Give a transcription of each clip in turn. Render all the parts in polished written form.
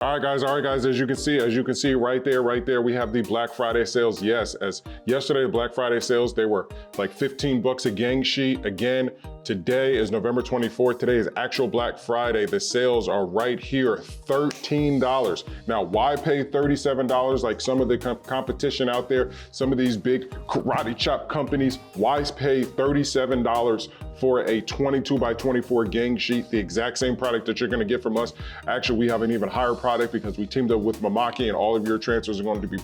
All right, guys, as you can see right there, we have the Black Friday sales. Yes, as yesterday, the Black Friday sales, they were like 15 bucks a gang sheet. Again, today is November 24th. Today is actual Black Friday. The sales are right here, $13. Now, why pay $37 like some of the competition out there, some of these big karate chop companies? Why pay $37 for a 22 by 24 gang sheet, the exact same product that you're gonna get from us? Actually, we have an even higher product because we teamed up with Mamaki, and all of your transfers are going to be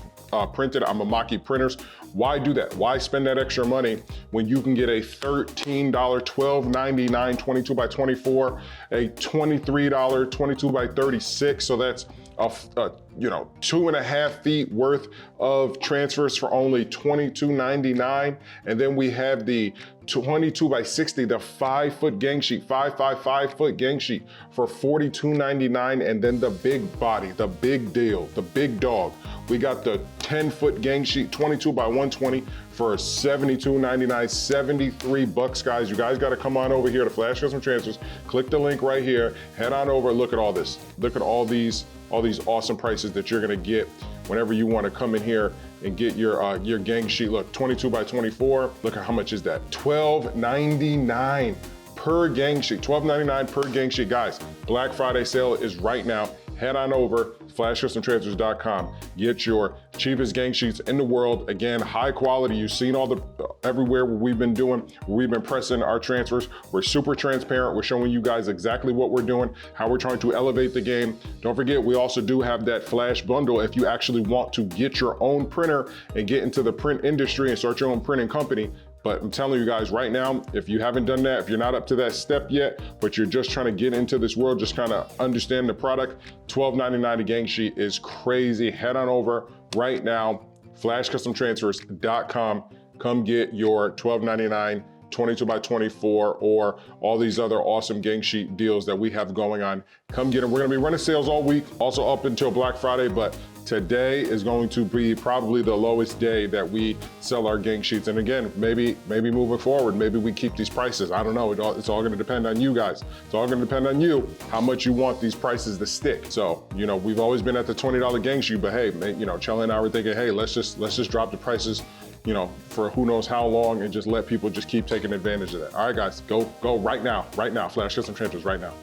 printed on Mamaki printers. Why do that? Why spend that extra money when you can get a $13, $12.99 22 by 24, a $23 22 by 36? So that's a 2.5 feet worth of transfers for only $22.99. And then we have the 22 by 60, the 5-foot gang sheet, 5 foot gang sheet for $42.99. And then the big body, the big deal, the big dog. We got the 10-foot gang sheet, 22 by 120 for $72.99, 73 bucks, guys. You guys gotta come on over here to Flash Custom Transfers. Click the link right here, head on over, look at all this. Look at all these awesome prices that you're gonna get whenever you wanna come in here and get your gang sheet. Look, 22 by 24, look at how much is that? $12.99 per gang sheet, $12.99 per gang sheet. Guys, Black Friday sale is right now. Head on over, flashcustomtransfers.com. Get your cheapest gang sheets in the world. Again, high quality. You've seen all the, everywhere where we've been pressing our transfers. We're super transparent. We're showing you guys exactly what we're doing, how we're trying to elevate the game. Don't forget, we also do have that flash bundle if you actually want to get your own printer and get into the print industry and start your own printing company. But I'm telling you guys right now, if you haven't done that, if you're not up to that step yet, but you're just trying to get into this world, just kind of understand the product, $12.99 a gang sheet is crazy. Head on over right now, flashcustomtransfers.com. Come get your $12.99 22 by 24 or all these other awesome gang sheet deals that we have going on. Come get them. We're gonna be running sales all week, also up until Black Friday, but today is going to be probably the lowest day that we sell our gang sheets. And again, maybe moving forward, maybe we keep these prices. I don't know, it's all gonna depend on you guys. It's all gonna depend on you, how much you want these prices to stick. So, we've always been at the $20 gang sheet, but hey, Chelly and I were thinking, hey, let's just drop the prices, for who knows how long, and just let people just keep taking advantage of that. All right, guys, go right now, Flash Custom Transfers right now.